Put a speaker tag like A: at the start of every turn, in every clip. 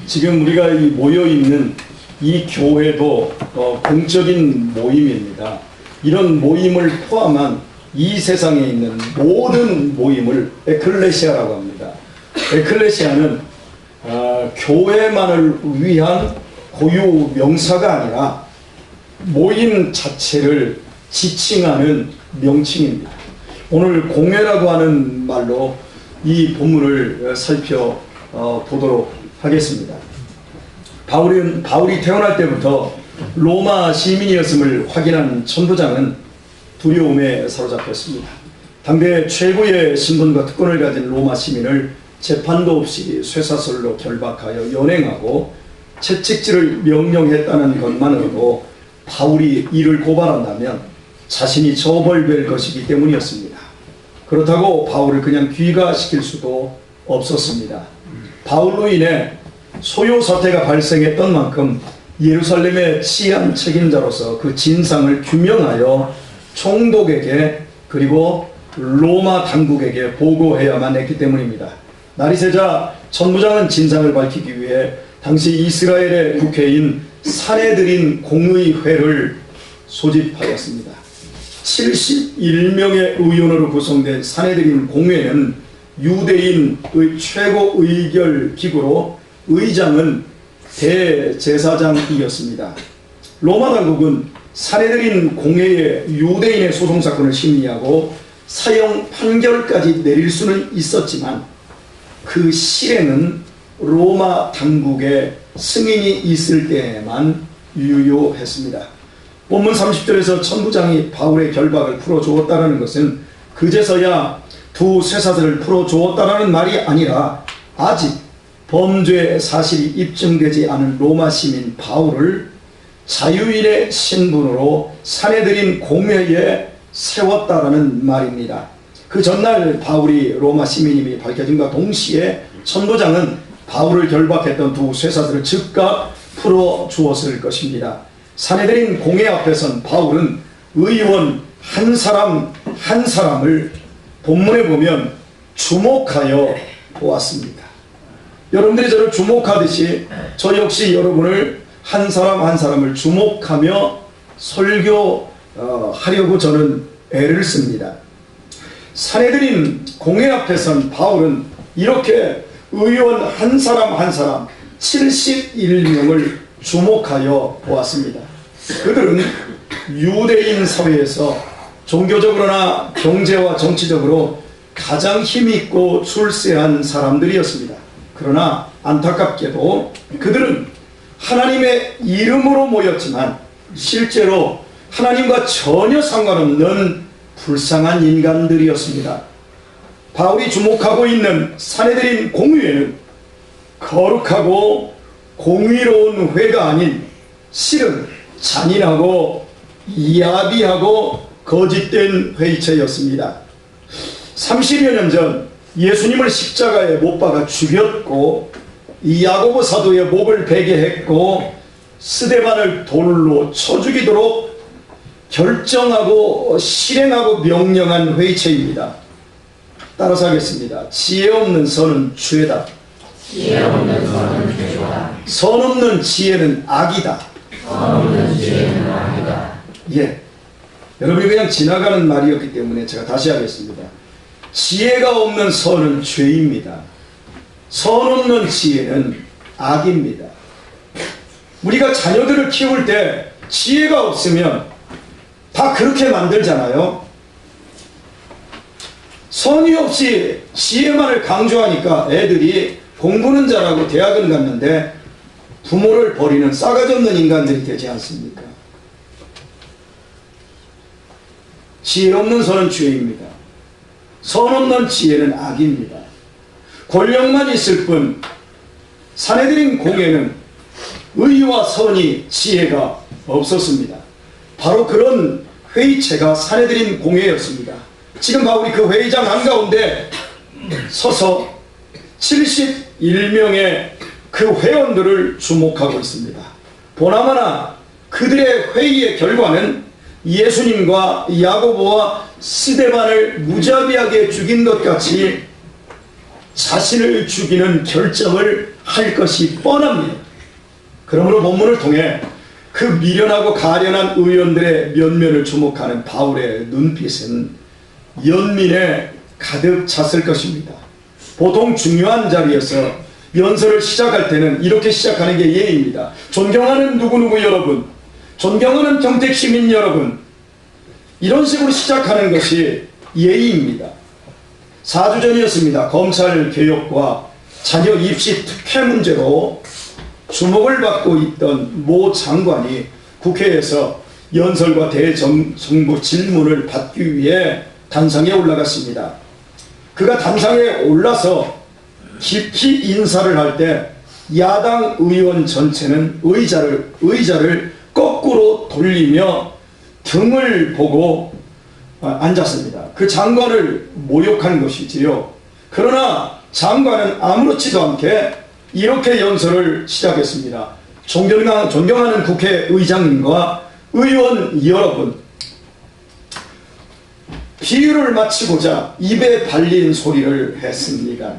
A: 지금 우리가 모여 있는 이 교회도 공적인 모임입니다. 이런 모임을 포함한 이 세상에 있는 모든 모임을 에클레시아라고 합니다. 에클레시아는 교회만을 위한 고유 명사가 아니라 모임 자체를 지칭하는 명칭입니다. 오늘 공회라고 하는 말로 이 본문을 살펴보도록 하겠습니다. 바울이 태어날 때부터 로마 시민이었음을 확인한 천부장은 두려움에 사로잡혔습니다. 당대 최고의 신분과 특권을 가진 로마 시민을 재판도 없이 쇠사슬로 결박하여 연행하고 채찍질을 명령했다는 것만으로도 바울이 이를 고발한다면 자신이 처벌될 것이기 때문이었습니다. 그렇다고 바울을 그냥 귀가시킬 수도 없었습니다. 바울로 인해 소요 사태가 발생했던 만큼 예루살렘의 치안 책임자로서 그 진상을 규명하여 총독에게 그리고 로마 당국에게 보고해야만 했기 때문입니다. 날이 새자 천부장은 진상을 밝히기 위해 당시 이스라엘의 국회인 산헤드린 공의회를 소집하였습니다. 71명의 의원으로 구성된 산헤드린 공회는 유대인의 최고 의결 기구로 의장은 대제사장이었습니다. 로마 당국은 산헤드린 공회의 유대인의 소송 사건을 심리하고 사형 판결까지 내릴 수는 있었지만 그 실행은 로마 당국의 승인이 있을 때에만 유효했습니다. 본문 30절에서 천부장이 바울의 결박을 풀어주었다는 것은 그제서야 두 쇠사슬을 풀어주었다는 말이 아니라 아직 범죄 사실이 입증되지 않은 로마 시민 바울을 자유인의 신분으로 산헤드린 공회에 세웠다라는 말입니다. 그 전날 바울이 로마 시민임이 밝혀진과 동시에 천부장은 바울을 결박했던 두 쇠사슬을 즉각 풀어주었을 것입니다. 산헤드린 공회 앞에선 바울은 의원 한 사람 한 사람을 본문에 보면 주목하여 보았습니다. 여러분들이 저를 주목하듯이 저 역시 여러분을 한 사람 한 사람을 주목하며 설교하려고 저는 애를 씁니다. 산헤드린 공회 앞에선 바울은 이렇게 의원 한 사람 한 사람 71명을 주목하여 보았습니다. 그들은 유대인 사회에서 종교적으로나 경제와 정치적으로 가장 힘있고 출세한 사람들이었습니다. 그러나 안타깝게도 그들은 하나님의 이름으로 모였지만 실제로 하나님과 전혀 상관없는 불쌍한 인간들이었습니다. 바울이 주목하고 있는 산헤드린 공회는 거룩하고 공의로운 회가 아닌 실은 잔인하고 야비하고 거짓된 회의체였습니다. 30여 년 전 예수님을 십자가에 못 박아 죽였고 이 야고보 사도의 목을 베게 했고 스데반을 돌로 쳐 죽이도록 결정하고 실행하고 명령한 회의체입니다. 따라서 하겠습니다. 지혜 없는 선은 죄다.
B: 지혜 없는 선은 죄다.
A: 선 없는 지혜는 악이다.
B: 선 없는 지혜는 악이다.
A: 예, 여러분이 그냥 지나가는 말이었기 때문에 제가 다시 하겠습니다. 지혜가 없는 선은 죄입니다. 선 없는 지혜는 악입니다. 우리가 자녀들을 키울 때 지혜가 없으면 다 그렇게 만들잖아요. 선이 없이 지혜만을 강조하니까 애들이 공부는 잘하고 대학은 갔는데 부모를 버리는 싸가지 없는 인간들이 되지 않습니까? 지혜 없는 선은 죄입니다. 선 없는 지혜는 악입니다. 권력만 있을 뿐 산헤드린 공회는 의와 선이 지혜가 없었습니다. 바로 그런 회의체가 산헤드린 공회였습니다. 지금 바울이 그 회의장 한가운데 서서 71명의 그 회원들을 주목하고 있습니다. 보나마나 그들의 회의의 결과는 예수님과 야고보와 스데반을 무자비하게 죽인 것 같이 자신을 죽이는 결정을 할 것이 뻔합니다. 그러므로 본문을 통해 그 미련하고 가련한 의원들의 면면을 주목하는 바울의 눈빛은 연민에 가득 찼을 것입니다. 보통 중요한 자리에서 연설을 시작할 때는 이렇게 시작하는 게 예입니다. 존경하는 누구누구 여러분, 존경하는 경택시민 여러분, 이런 식으로 시작하는 것이 예의입니다. 4주 전이었습니다. 검찰 개혁과 자녀 입시 특혜 문제로 주목을 받고 있던 모 장관이 국회에서 연설과 대정부 질문을 받기 위해 단상에 올라갔습니다. 그가 단상에 올라서 깊이 인사를 할 때 야당 의원 전체는 의자를 거꾸로 돌리며 등을 보고 앉았습니다. 그 장관을 모욕한 것이지요. 그러나 장관은 아무렇지도 않게 이렇게 연설을 시작했습니다. 존경하는 국회의장님과 의원 여러분, 비유를 마치고자 입에 발린 소리를 했습니다.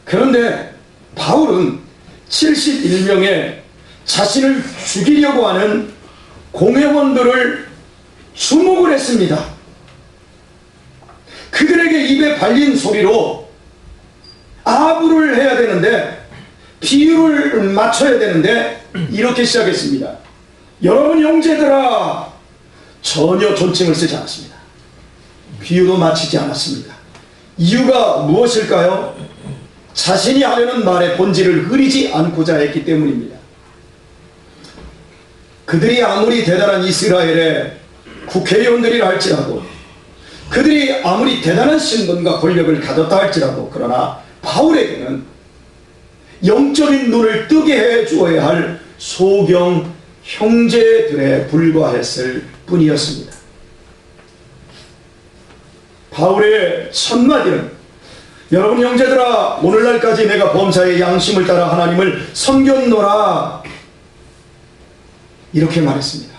A: 그런데 바울은 71명의 자신을 죽이려고 하는 공회원들을 주목을 했습니다. 그들에게 입에 발린 소리로 아부를 해야 되는데, 비유를 맞춰야 되는데 이렇게 시작했습니다. 여러분 형제들아, 전혀 존칭을 쓰지 않았습니다. 비유도 마치지 않았습니다. 이유가 무엇일까요? 자신이 하려는 말의 본질을 흐리지 않고자 했기 때문입니다. 그들이 아무리 대단한 이스라엘의 국회의원들이라 할지라도, 그들이 아무리 대단한 신분과 권력을 가졌다 할지라도, 그러나 바울에게는 영적인 눈을 뜨게 해주어야 할 소경 형제들에 불과했을 뿐이었습니다. 바울의 첫 마디는, 여러분 형제들아, 오늘날까지 내가 범사의 양심을 따라 하나님을 섬겼노라, 이렇게 말했습니다.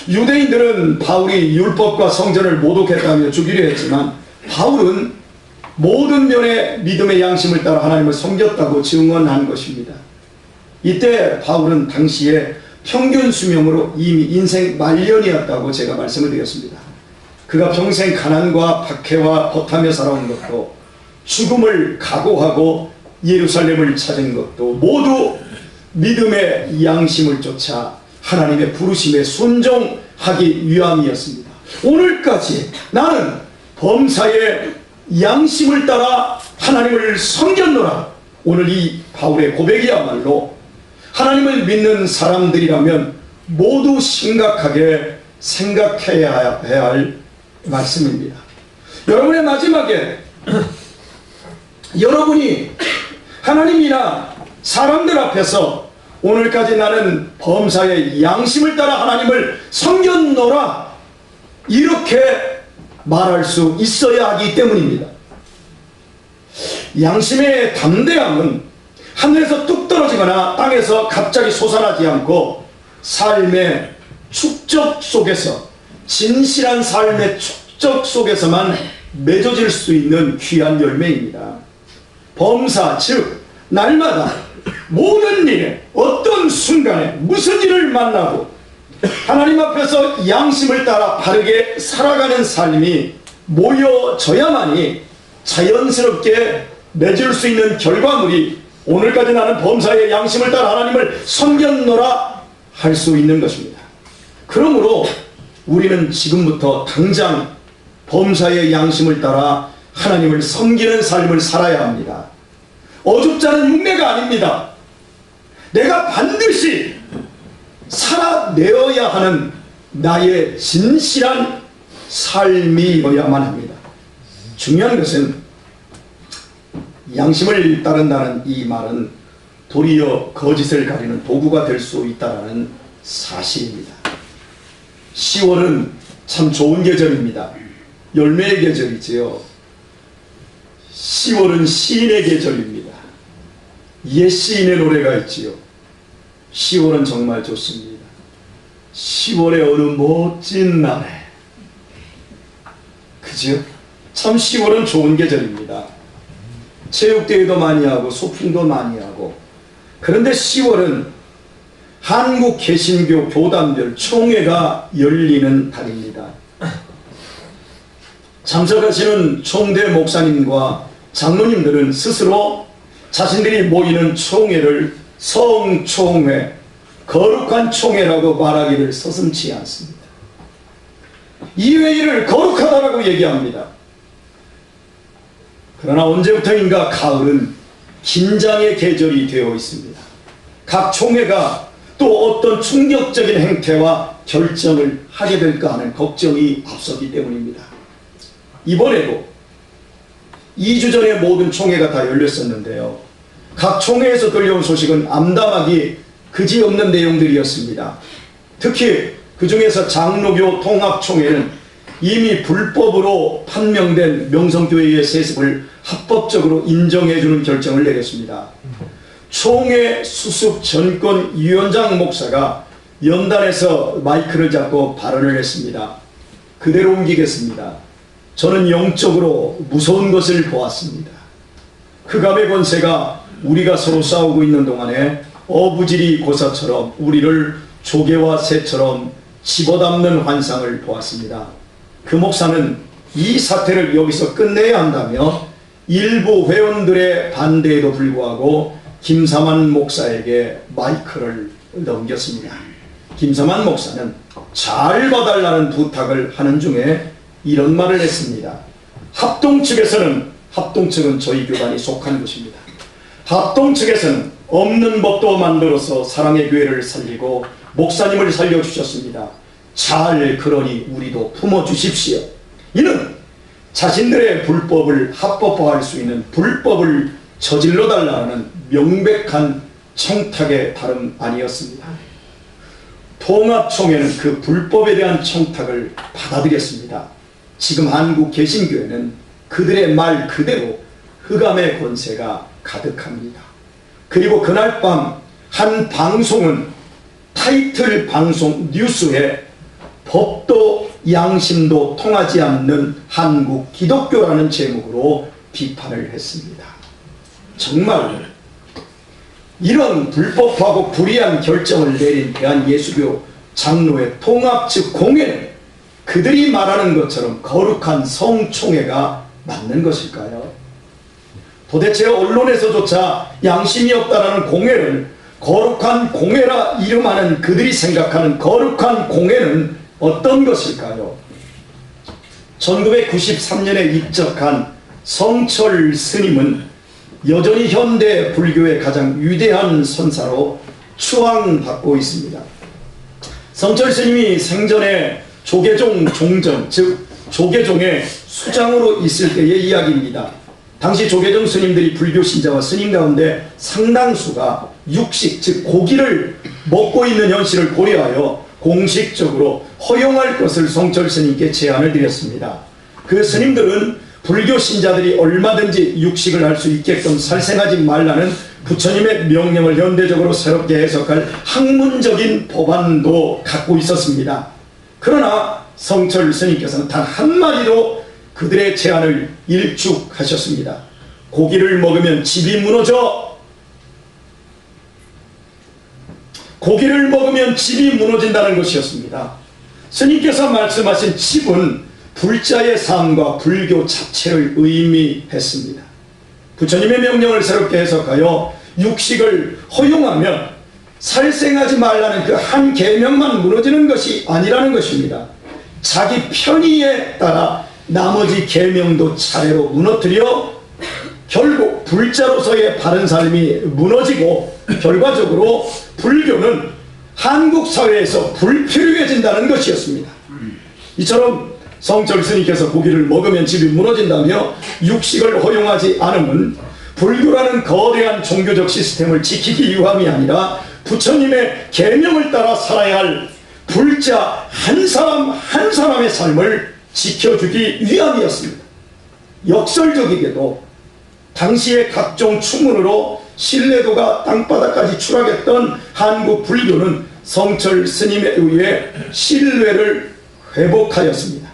A: 유대인들은 바울이 율법과 성전을 모독했다며 죽이려 했지만, 바울은 모든 면의 믿음의 양심을 따라 하나님을 섬겼다고 증언한 것입니다. 이때 바울은 당시에 평균 수명으로 이미 인생 말년이었다고 제가 말씀을 드렸습니다. 그가 평생 가난과 박해와 허탕며 살아온 것도, 죽음을 각오하고 예루살렘을 찾은 것도 모두 믿음의 양심을 쫓아 하나님의 부르심에 순종하기 위함이었습니다. 오늘까지 나는 범사의 양심을 따라 하나님을 섬겼노라. 오늘 이 바울의 고백이야말로 하나님을 믿는 사람들이라면 모두 심각하게 생각해야 할 말씀입니다. 여러분의 마지막에 여러분이 하나님이나 사람들 앞에서 오늘까지 나는 범사의 양심을 따라 하나님을 섬겼노라, 이렇게 말할 수 있어야 하기 때문입니다. 양심의 담대함은 하늘에서 뚝 떨어지거나 땅에서 갑자기 솟아나지 않고 삶의 축적 속에서, 진실한 삶의 축적 속에서만 맺어질 수 있는 귀한 열매입니다. 범사, 즉 날마다 모든 일에, 어떤 순간에 무슨 일을 만나고 하나님 앞에서 양심을 따라 바르게 살아가는 삶이 모여져야만이 자연스럽게 맺을 수 있는 결과물이 오늘까지 나는 범사의 양심을 따라 하나님을 섬겼노라 할 수 있는 것입니다. 그러므로 우리는 지금부터 당장 범사의 양심을 따라 하나님을 섬기는 삶을 살아야 합니다. 어줍지 않은 흉내가 아닙니다. 내가 반드시 살아내어야 하는 나의 진실한 삶이어야만 합니다. 중요한 것은 양심을 따른다는 이 말은 도리어 거짓을 가리는 도구가 될 수 있다는 사실입니다. 10월은 참 좋은 계절입니다. 열매의 계절이지요. 10월은 시인의 계절입니다. 옛 시인의 노래가 있지요. 10월은 정말 좋습니다. 10월의 어느 멋진 날에, 그죠? 참 10월은 좋은 계절입니다. 체육대회도 많이 하고 소풍도 많이 하고. 그런데 10월은 한국 개신교 교단별 총회가 열리는 달입니다. 참석하시는 총대 목사님과 장로님들은 스스로 자신들이 모이는 총회를 성총회, 거룩한 총회라고 말하기를 서슴지 않습니다. 이 회의를 거룩하다라고 얘기합니다. 그러나 언제부터인가 가을은 긴장의 계절이 되어 있습니다. 각 총회가 또 어떤 충격적인 행태와 결정을 하게 될까 하는 걱정이 앞서기 때문입니다. 이번에도 2주 전에 모든 총회가 다 열렸었는데요. 각 총회에서 들려온 소식은 암담하기 그지없는 내용들이었습니다. 특히 그 중에서 장로교 통합총회는 이미 불법으로 판명된 명성교회의 세습을 합법적으로 인정해주는 결정을 내렸습니다. 총회 수습 전권위원장 목사가 연단에서 마이크를 잡고 발언을 했습니다. 그대로 옮기겠습니다. 저는 영적으로 무서운 것을 보았습니다. 흑암의 권세가 우리가 서로 싸우고 있는 동안에 어부지리 고사처럼 우리를 조개와 새처럼 집어담는 환상을 보았습니다. 그 목사는 이 사태를 여기서 끝내야 한다며 일부 회원들의 반대에도 불구하고 김사만 목사에게 마이크를 넘겼습니다. 김사만 목사는 잘 봐달라는 부탁을 하는 중에 이런 말을 했습니다. 합동 측은 저희 교단이 속한 것입니다. 합동 측에서는 없는 법도 만들어서 사랑의 교회를 살리고 목사님을 살려주셨습니다. 잘 그러니 우리도 품어주십시오. 이는 자신들의 불법을 합법화할 수 있는 불법을 저질러 달라는 명백한 청탁의 다름 아니었습니다. 통합총회는 그 불법에 대한 청탁을 받아들였습니다. 지금 한국 개신교회는 그들의 말 그대로 흑암의 권세가 가득합니다. 그리고 그날 밤 한 방송은 타이틀 방송 뉴스에 법도 양심도 통하지 않는 한국 기독교라는 제목으로 비판을 했습니다. 정말 이런 불법하고 불의한 결정을 내린 대한예수교 장로회 통합 측 공회는 그들이 말하는 것처럼 거룩한 성총회가 맞는 것일까요? 도대체 언론에서조차 양심이 없다라는 공회를 거룩한 공회라 이름하는 그들이 생각하는 거룩한 공회는 어떤 것일까요? 1993년에 입적한 성철 스님은 여전히 현대 불교의 가장 위대한 선사로 추앙받고 있습니다. 성철 스님이 생전에 조계종 종전, 즉 조계종의 수장으로 있을 때의 이야기입니다. 당시 조계종 스님들이 불교 신자와 스님 가운데 상당수가 육식, 즉 고기를 먹고 있는 현실을 고려하여 공식적으로 허용할 것을 성철 스님께 제안을 드렸습니다. 그 스님들은 불교 신자들이 얼마든지 육식을 할 수 있게끔 살생하지 말라는 부처님의 명령을 현대적으로 새롭게 해석할 학문적인 법안도 갖고 있었습니다. 그러나 성철 스님께서는 단 한마디도 그들의 제안을 일축하셨습니다. 고기를 먹으면 집이 무너져. 고기를 먹으면 집이 무너진다는 것이었습니다. 스님께서 말씀하신 집은 불자의 삶과 불교 자체를 의미했습니다. 부처님의 명령을 새롭게 해석하여 육식을 허용하면 살생하지 말라는 그 한 계명만 무너지는 것이 아니라는 것입니다. 자기 편의에 따라 나머지 계명도 차례로 무너뜨려 결국 불자로서의 바른 삶이 무너지고 결과적으로 불교는 한국 사회에서 불필요해진다는 것이었습니다. 이처럼 성철 스님께서 고기를 먹으면 집이 무너진다며 육식을 허용하지 않으면 불교라는 거대한 종교적 시스템을 지키기 위함이 아니라 부처님의 계명을 따라 살아야 할 불자 한 사람 한 사람의 삶을 지켜주기 위함이었습니다. 역설적이게도 당시의 각종 추문으로 신뢰도가 땅바닥까지 추락했던 한국 불교는 성철 스님에 의해 신뢰를 회복하였습니다.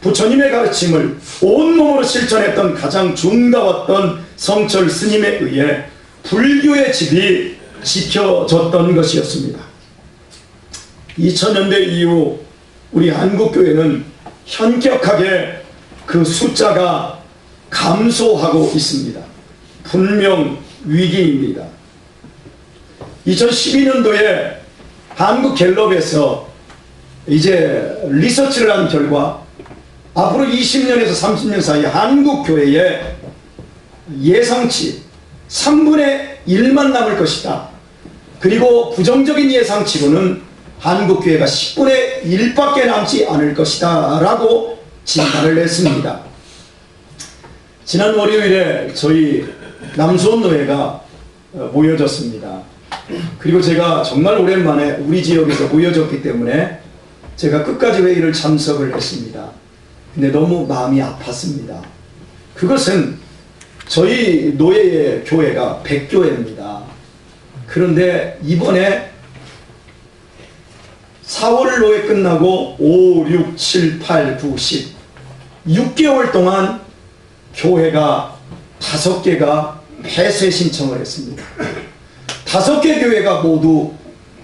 A: 부처님의 가르침을 온몸으로 실천했던 가장 중다웠던 성철 스님에 의해 불교의 집이 지켜졌던 것이었습니다. 2000년대 이후 우리 한국교회는 현격하게 그 숫자가 감소하고 있습니다. 분명 위기입니다. 2012년도에 한국갤럽에서 이제 리서치를 한 결과 앞으로 20년에서 30년 사이 한국교회의 예상치 3분의 1만 남을 것이다. 그리고 부정적인 예상치로는 한국교회가 10분의 1밖에 남지 않을 것이다 라고 진단을 했습니다. 지난 월요일에 저희 남수원노회가 모여졌습니다. 그리고 제가 정말 오랜만에 우리 지역에서 모여졌기 때문에 제가 끝까지 회의를 참석을 했습니다. 근데 너무 마음이 아팠습니다. 그것은 저희 노예의 교회가 100교회입니다. 그런데 이번에 4월 노예 끝나고 5, 6, 7, 8, 9, 10 6개월 동안 교회가 5개가 폐쇄 신청을 했습니다. 5개 교회가 모두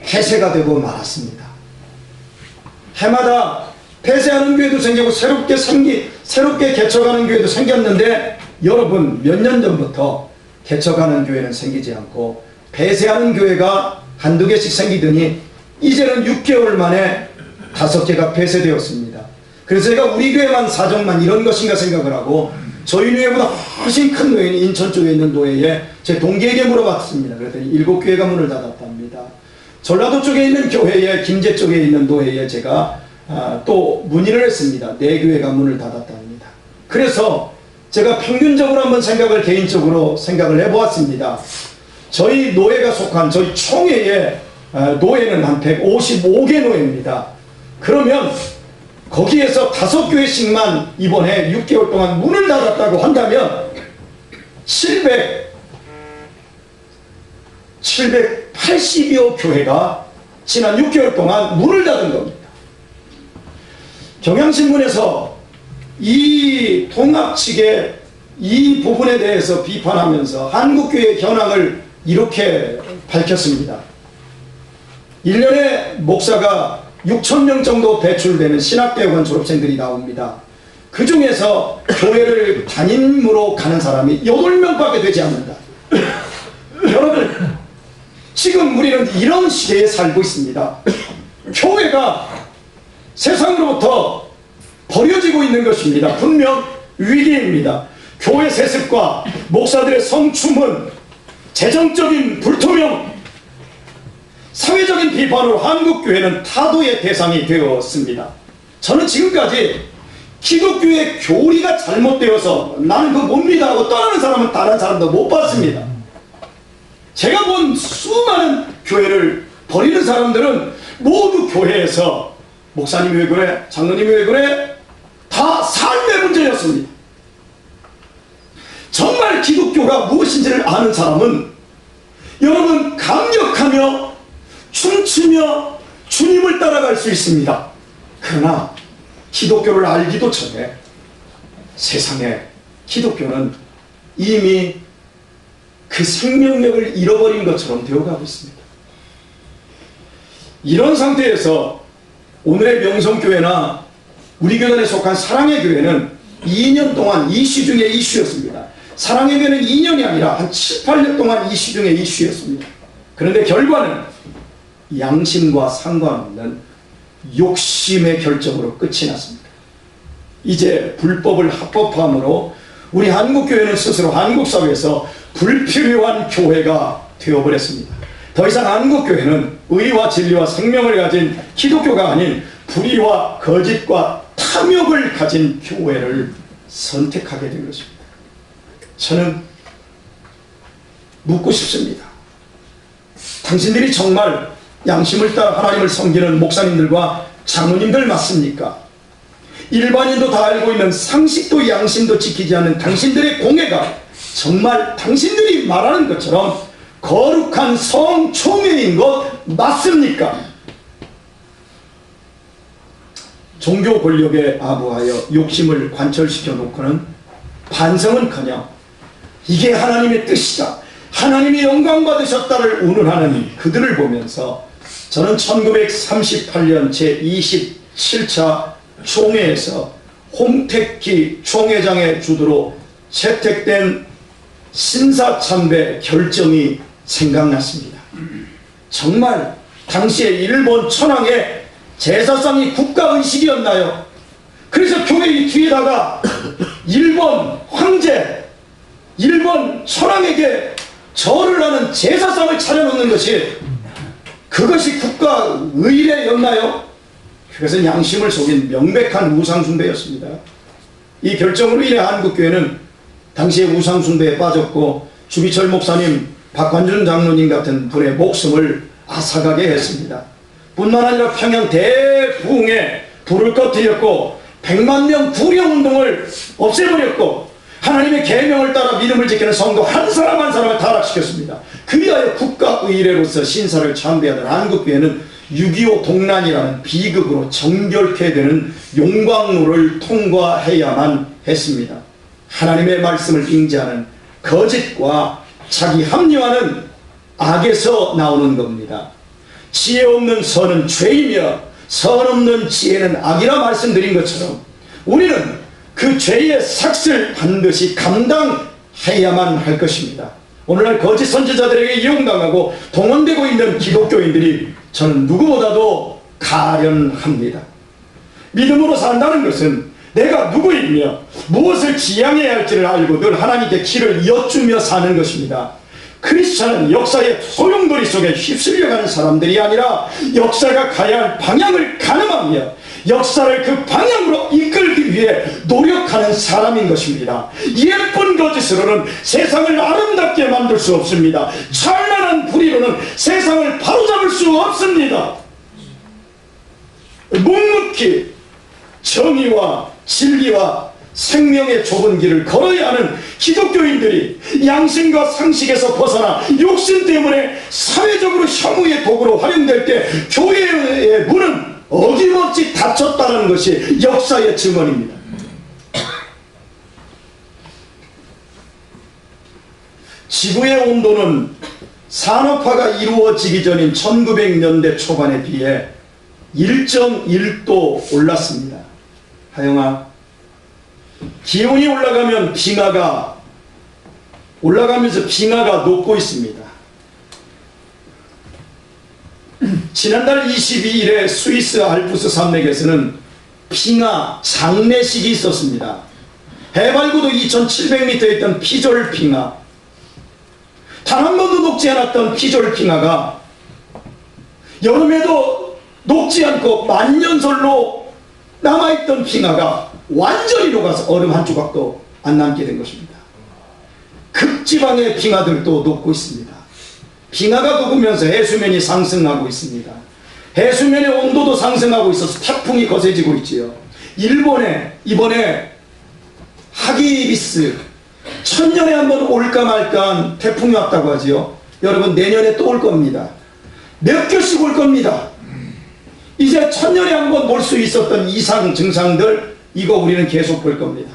A: 폐쇄가 되고 말았습니다. 해마다 폐쇄하는 교회도 생기고 새롭게 개척하는 교회도 생겼는데 여러분 몇 년 전부터 개척하는 교회는 생기지 않고 폐쇄하는 교회가 한두 개씩 생기더니 이제는 6개월 만에 5개가 폐쇄되었습니다. 그래서 제가 우리 교회만 사정만 이런 것인가 생각을 하고 저희 노예보다 훨씬 큰 노예인 인천 쪽에 있는 노예에 제 동기에게 물어봤습니다. 그랬더니 7교회가 문을 닫았답니다. 전라도 쪽에 있는 교회에 김제 쪽에 있는 노예에 제가 또 문의를 했습니다. 4교회가 문을 닫았답니다. 그래서 제가 평균적으로 한번 개인적으로 생각을 해보았습니다. 저희 노예가 속한 저희 총회의 노예는 한 155개 노예입니다. 그러면 거기에서 5교회씩만 이번에 6개월 동안 문을 닫았다고 한다면 780여 교회가 지난 6개월 동안 문을 닫은 겁니다. 경향신문에서 이 통합 측의 이 부분에 대해서 비판하면서 한국교회의 현황을 이렇게 밝혔습니다. 1년에 목사가 6,000명 정도 배출되는 신학대학원 졸업생들이 나옵니다. 그 중에서 교회를 담임으로 가는 사람이 8명밖에 되지 않는다. 여러분, 지금 우리는 이런 시대에 살고 있습니다. 교회가 세상으로부터 버려지고 있는 것입니다. 분명 위기입니다. 교회 세습과 목사들의 성추문, 재정적인 불투명, 사회적인 비판으로 한국교회는 타도의 대상이 되었습니다. 저는 지금까지 기독교의 교리가 잘못되어서 나는 그거 못 믿어하고 떠나는 사람은 다른 사람도 못 봤습니다. 제가 본 수많은 교회를 버리는 사람들은 모두 교회에서 목사님이 왜 그래? 장로님이 왜 그래? 다 삶의 문제였습니다. 정말 기독교가 무엇인지를 아는 사람은 여러분 감격하며 춤추며 주님을 따라갈 수 있습니다. 그러나 기독교를 알기도 전에 세상에 기독교는 이미 그 생명력을 잃어버린 것처럼 되어가고 있습니다. 이런 상태에서 오늘의 명성교회나 우리 교단에 속한 사랑의 교회는 2년 동안 이슈 중에 이슈였습니다. 사랑의 교회는 2년이 아니라 한 7, 8년 동안 이슈 중에 이슈였습니다. 그런데 결과는 양심과 상관없는 욕심의 결정으로 끝이 났습니다. 이제 불법을 합법함으로 우리 한국교회는 스스로 한국사회에서 불필요한 교회가 되어버렸습니다. 더 이상 한국교회는 의와 진리와 생명을 가진 기독교가 아닌 불의와 거짓과 탐욕을 가진 교회를 선택하게 된 것입니다. 저는 묻고 싶습니다. 당신들이 정말 양심을 따라 하나님을 섬기는 목사님들과 장로님들 맞습니까? 일반인도 다 알고 있는 상식도 양심도 지키지 않는 당신들의 공예가 정말 당신들이 말하는 것처럼 거룩한 성총회인 것 맞습니까? 종교 권력에 아부하여 욕심을 관철시켜 놓고는 반성은커녕 이게 하나님의 뜻이다, 하나님이 영광 받으셨다를 운운하는 그들을 보면서 저는 1938년 제27차 총회에서 홍택기 총회장의 주도로 채택된 신사참배 결정이 생각났습니다. 정말 당시에 일본 천황의 제사상이 국가의식이었나요? 그래서 교회 뒤에다가 일본 황제, 일본 천황에게 절을 하는 제사상을 차려놓는 것이 그것이 국가의례였나요? 그것은 양심을 속인 명백한 우상숭배였습니다. 이 결정으로 인해 한국교회는 당시에 우상숭배에 빠졌고 주기철 목사님, 박관준 장로님 같은 분의 목숨을 앗아가게 했습니다. 뿐만 아니라 평양 대부흥에 불을 꺼뜨렸고 100만 명 구령운동을 없애버렸고 하나님의 계명을 따라 믿음을 지키는 성도 한 사람 한 사람을 타락시켰습니다. 그리하여 국가의례로서 신사를 참배하던 한국교회는 6.25 동란이라는 비극으로 정결케 되는 용광로를 통과해야만 했습니다. 하나님의 말씀을 잉지하는 거짓과 자기 합리화는 악에서 나오는 겁니다. 지혜 없는 선은 죄이며 선 없는 지혜는 악이라 말씀드린 것처럼 우리는 그 죄의 삭을 반드시 감당해야만 할 것입니다. 오늘날 거짓 선지자들에게 이용당하고 동원되고 있는 기독교인들이 저는 누구보다도 가련합니다. 믿음으로 산다는 것은 내가 누구이며 무엇을 지향해야 할지를 알고 늘 하나님께 길을 여쭈며 사는 것입니다. 크리스찬은 역사의 소용돌이 속에 휩쓸려가는 사람들이 아니라 역사가 가야 할 방향을 가늠하며 역사를 그 방향으로 이끌기 위해 노력하는 사람인 것입니다. 예쁜 거짓으로는 세상을 아름답게 만들 수 없습니다. 찬란한 불의로는 세상을 바로잡을 수 없습니다. 묵묵히 정의와 진리와 생명의 좁은 길을 걸어야 하는 기독교인들이 양심과 상식에서 벗어나 욕심 때문에 사회적으로 혐오의 도구로 활용될 때 교회의 문은 어김없이 닫혔다는 것이 역사의 증언입니다. 지구의 온도는 산업화가 이루어지기 전인 1900년대 초반에 비해 1.1도 올랐습니다. 하영아, 기온이 올라가면 빙하가 올라가면서 빙하가 녹고 있습니다. 지난달 22일에 스위스 알프스 산맥에서는 빙하 장례식이 있었습니다. 해발고도 2700m 있던 피졸 빙하, 단 한 번도 녹지 않았던 피졸 빙하가 여름에도 녹지 않고 만년설로 남아있던 빙하가 완전히 녹아서 얼음 한 조각도 안 남게 된 것입니다. 극지방의 빙하들도 녹고 있습니다. 빙하가 녹으면서 해수면이 상승하고 있습니다. 해수면의 온도도 상승하고 있어서 태풍이 거세지고 있지요. 일본에 이번에 하기비스, 천년에 한 번 올까 말까한 태풍이 왔다고 하지요. 여러분, 내년에 또 올 겁니다. 몇 개씩 올 겁니다. 이제 천년에 한 번 볼 수 있었던 이상 증상들, 이거 우리는 계속 볼 겁니다.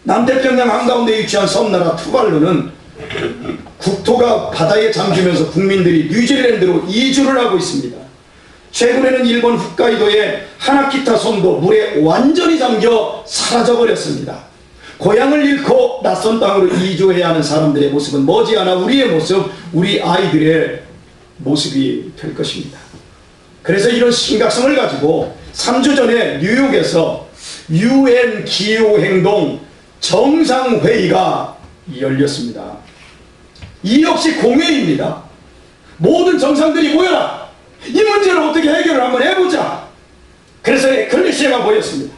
A: 남태평양 한가운데 위치한 섬나라 투발루는 국토가 바다에 잠기면서 국민들이 뉴질랜드로 이주를 하고 있습니다. 최근에는 일본 홋카이도의 하나키타 섬도 물에 완전히 잠겨 사라져버렸습니다. 고향을 잃고 낯선 땅으로 이주해야 하는 사람들의 모습은 머지않아 우리의 모습, 우리 아이들의 모습이 될 것입니다. 그래서 이런 심각성을 가지고 3주 전에 뉴욕에서 UN 기후행동 정상회의가 열렸습니다. 이 역시 공회입니다. 모든 정상들이 모여라. 이 문제를 어떻게 해결을 한번 해보자. 그래서 에클레시아가 모였습니다.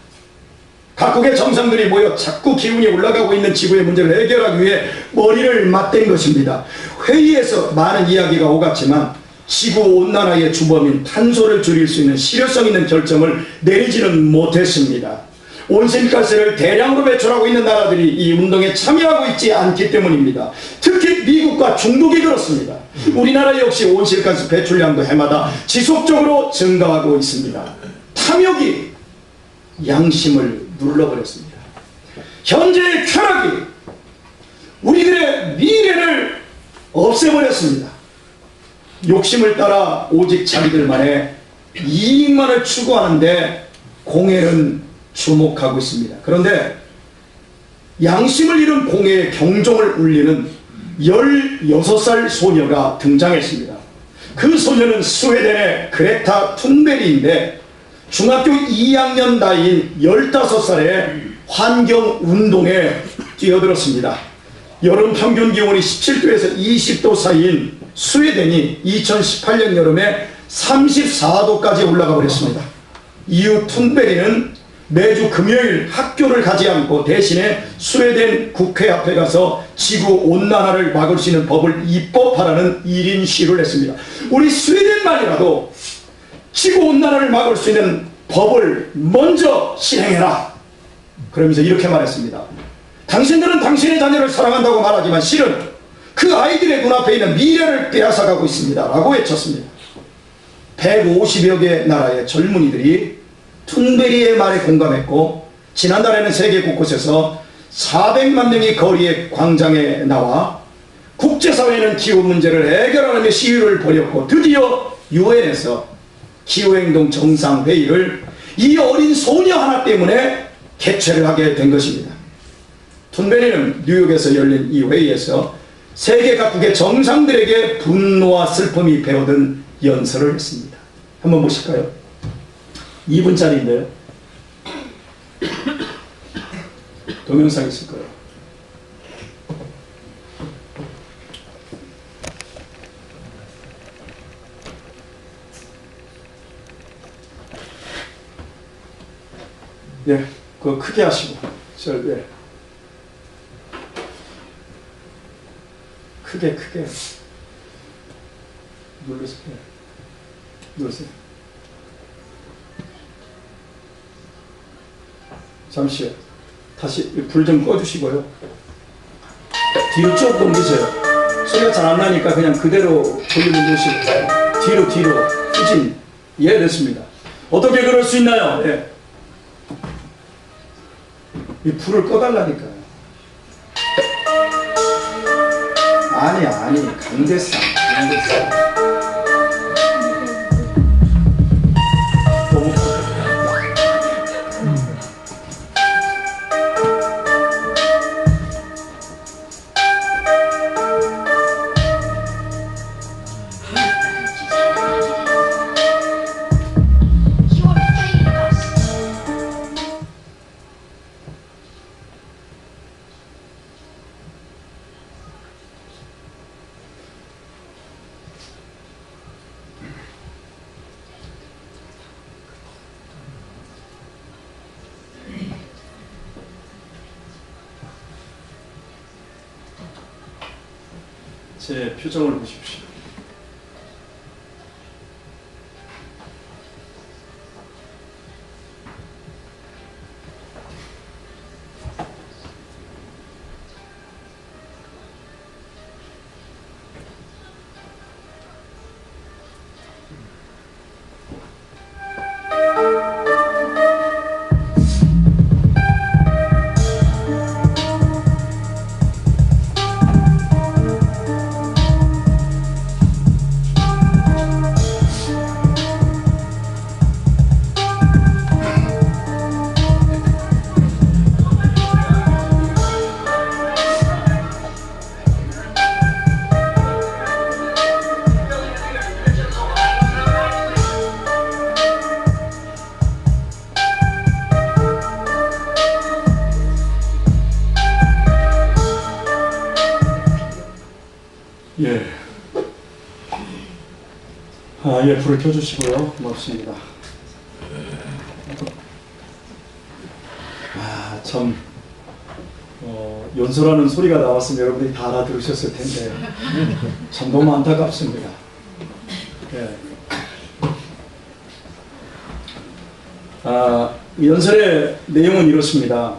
A: 각국의 정상들이 모여 자꾸 기온이 올라가고 있는 지구의 문제를 해결하기 위해 머리를 맞댄 것입니다. 회의에서 많은 이야기가 오갔지만 지구온난화의 주범인 탄소를 줄일 수 있는 실효성 있는 결정을 내리지는 못했습니다. 온실가스를 대량으로 배출하고 있는 나라들이 이 운동에 참여하고 있지 않기 때문입니다. 특히 미국과 중국이 그렇습니다. 우리나라 역시 온실가스 배출량도 해마다 지속적으로 증가하고 있습니다. 탐욕이 양심을 눌러버렸습니다. 현재의 쾌락이 우리들의 미래를 없애버렸습니다. 욕심을 따라 오직 자기들만의 이익만을 추구하는데 공회는 주목하고 있습니다. 그런데 양심을 잃은 공회의 경종을 울리는 16살 소녀가 등장했습니다. 그 소녀는 스웨덴의 그레타 툰베리인데 중학교 2학년 나이인 15살에 환경운동에 뛰어들었습니다. 여름 평균 기온이 17도에서 20도 사이인 스웨덴이 2018년 여름에 34도까지 올라가 버렸습니다. 이후 툰베리는 매주 금요일 학교를 가지 않고 대신에 스웨덴 국회 앞에 가서 지구온난화를 막을 수 있는 법을 입법하라는 1인 시위를 했습니다. 우리 스웨덴만이라도 지구온난화를 막을 수 있는 법을 먼저 실행해라. 그러면서 이렇게 말했습니다. 당신들은 당신의 자녀를 사랑한다고 말하지만 실은 그 아이들의 눈앞에 있는 미래를 빼앗아가고 있습니다. 라고 외쳤습니다. 150여 개 나라의 젊은이들이 툰베리의 말에 공감했고 지난달에는 세계 곳곳에서 400만 명이 거리의 광장에 나와 국제사회는 기후 문제를 해결하려며 시위를 벌였고 드디어 유엔에서 기후행동 정상회의를 이 어린 소녀 하나 때문에 개최를 하게 된 것입니다. 툰베리는 뉴욕에서 열린 이 회의에서 세계 각국의 정상들에게 분노와 슬픔이 배어든 연설을 했습니다. 한번 보실까요? 2분짜리인데요. 동영상 있을 거예요. 예, 그거 크게 하시고, 예. 크게 누르세요. 누르세요. 잠시요. 다시 불 좀 꺼주시고요. 뒤로 쭉 넘기세요. 소리가 잘 안 나니까 그냥 그대로 볼륨을 놓으시고 뒤로 후진. 예, 됐습니다. 어떻게 그럴 수 있나요? 예. 이 불을 꺼달라니까요. 아니 강대상. 너무 커. 제 표정을 보십시오. 예. 예, 불을 켜주시고요. 고맙습니다. 참, 연설하는 소리가 나왔으면 여러분들이 다 알아들으셨을 텐데, 참 너무 안타깝습니다. 예. 연설의 내용은 이렇습니다.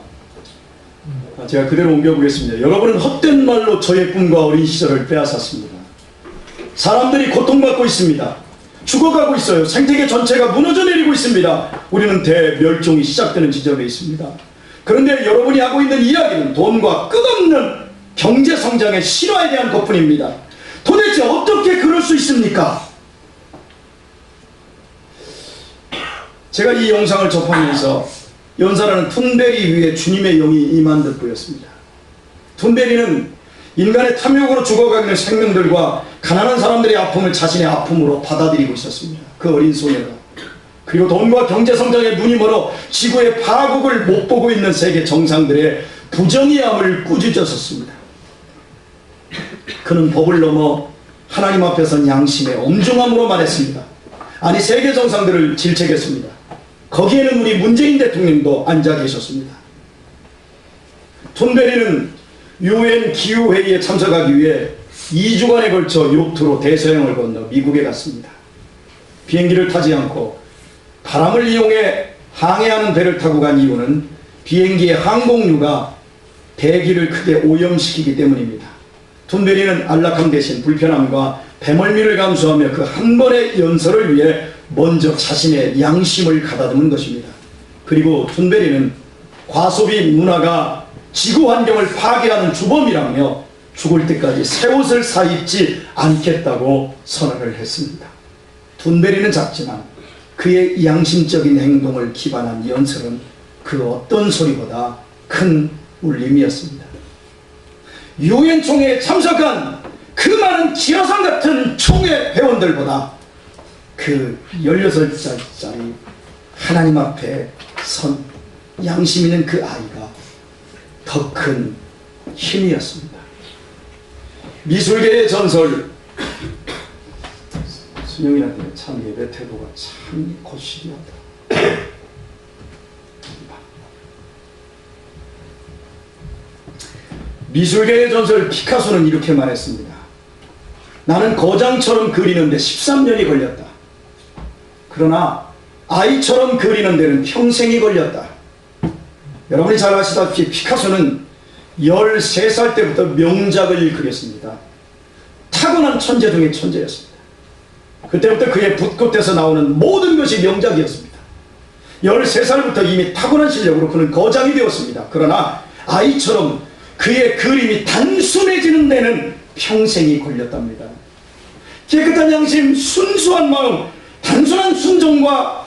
A: 제가 그대로 옮겨보겠습니다. 여러분은 헛된 말로 저의 꿈과 어린 시절을 빼앗았습니다. 사람들이 고통받고 있습니다. 죽어가고 있어요. 생태계 전체가 무너져 내리고 있습니다. 우리는 대멸종이 시작되는 지점에 있습니다. 그런데 여러분이 하고 있는 이야기는 돈과 끝없는 경제성장의 실화에 대한 것뿐입니다. 도대체 어떻게 그럴 수 있습니까? 제가 이 영상을 접하면서 연사라는 툰베리 위에 주님의 영이 임한 듯 보였습니다. 툰베리는 인간의 탐욕으로 죽어가는 생명들과 가난한 사람들의 아픔을 자신의 아픔으로 받아들이고 있었습니다. 그 어린 소녀가. 그리고 돈과 경제성장에 눈이 멀어 지구의 파국을 못 보고 있는 세계 정상들의 부정의함을 꾸짖었습니다. 그는 법을 넘어 하나님 앞에선 양심의 엄중함으로 말했습니다. 아니, 세계 정상들을 질책했습니다. 거기에는 우리 문재인 대통령도 앉아 계셨습니다. 툰베리는 UN 기후회의에 참석하기 위해 2주간에 걸쳐 요트로 대서양을 건너 미국에 갔습니다. 비행기를 타지 않고 바람을 이용해 항해하는 배를 타고 간 이유는 비행기의 항공유가 대기를 크게 오염시키기 때문입니다. 툰베리는 안락함 대신 불편함과 배멀미를 감수하며 그 한 번의 연설을 위해 먼저 자신의 양심을 가다듬은 것입니다. 그리고 툰베리는 과소비 문화가 지구 환경을 파괴하는 주범이라며 죽을 때까지 새 옷을 사입지 않겠다고 선언을 했습니다. 툰베리는 작지만 그의 양심적인 행동을 기반한 연설은 그 어떤 소리보다 큰 울림이었습니다. 유엔 총회에 참석한 그 많은 지하상 같은 총회 회원들보다 그 16살짜리 하나님 앞에 선 양심 있는 그 아이가 더 큰 힘이었습니다. 미술계의 전설, 순영이한테 참 예배 태도가 참 고시리하다. 미술계의 전설 피카소는 이렇게 말했습니다. 나는 거장처럼 그리는데 13년이 걸렸다. 그러나 아이처럼 그리는 데는 평생이 걸렸다. 여러분이 잘 아시다시피 피카소는 13살 때부터 명작을 그렸습니다. 타고난 천재 중에 천재였습니다. 그때부터 그의 붓끝에서 나오는 모든 것이 명작이었습니다. 13살부터 이미 타고난 실력으로 그는 거장이 되었습니다. 그러나 아이처럼 그의 그림이 단순해지는 데는 평생이 걸렸답니다. 깨끗한 양심, 순수한 마음, 단순한 순종과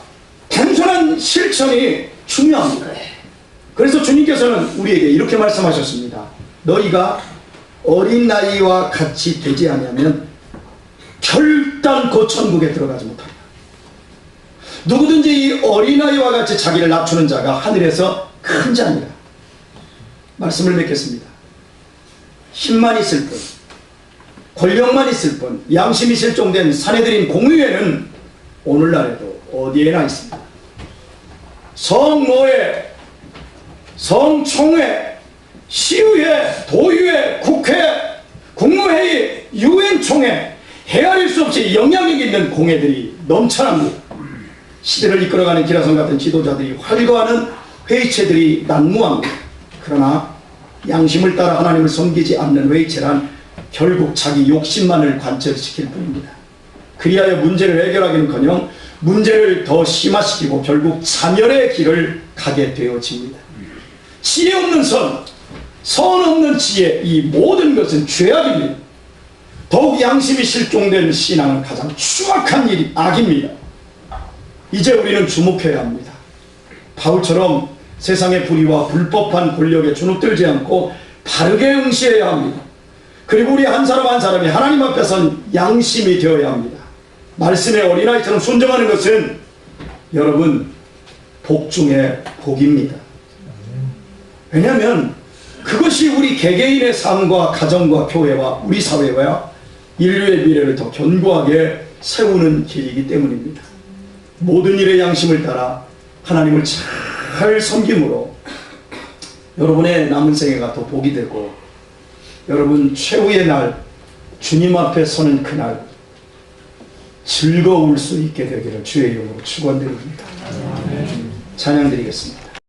A: 단순한 실천이 중요합니다. 그래서 주님께서는 우리에게 이렇게 말씀하셨습니다. 너희가 어린 나이와 같이 되지 않으면 결단코 천국에 들어가지 못한다. 누구든지 이 어린아이와 같이 자기를 낮추는 자가 하늘에서 큰 자니라. 말씀을 맺겠습니다. 힘만 있을 뿐, 권력만 있을 뿐, 양심이 실종된 사내들인 공의회는 오늘날에도 어디에나 있습니다. 성노회, 성총회, 시의회, 도의회, 국회, 국무회의, 유엔총회, 헤아릴 수 없이 영향력 있는 공회들이 넘쳐납니다. 시대를 이끌어가는 기라성 같은 지도자들이 활거하는 회의체들이 난무합니다. 그러나 양심을 따라 하나님을 섬기지 않는 회의체란 결국 자기 욕심만을 관철시킬 뿐입니다. 그리하여 문제를 해결하기는커녕 문제를 더 심화시키고 결국 자멸의 길을 가게 되어집니다. 지혜 없는 선, 선 없는 지혜, 이 모든 것은 죄악입니다. 더욱 양심이 실종된 신앙은 가장 추악한 일이 악입니다. 이제 우리는 주목해야 합니다. 바울처럼 세상의 불의와 불법한 권력에 주눅들지 않고 바르게 응시해야 합니다. 그리고 우리 한 사람 한 사람이 하나님 앞에선 양심이 되어야 합니다. 말씀의 어린아이처럼 순종하는 것은 여러분 복 중에 복입니다. 왜냐하면 그것이 우리 개개인의 삶과 가정과 교회와 우리 사회와 인류의 미래를 더 견고하게 세우는 길이기 때문입니다. 모든 일의 양심을 따라 하나님을 잘 섬김으로 여러분의 남은 생애가 더 복이 되고 여러분 최후의 날 주님 앞에 서는 그날 즐거울 수 있게 되기를 주의 이름으로 축원드립니다. 찬양 드리겠습니다.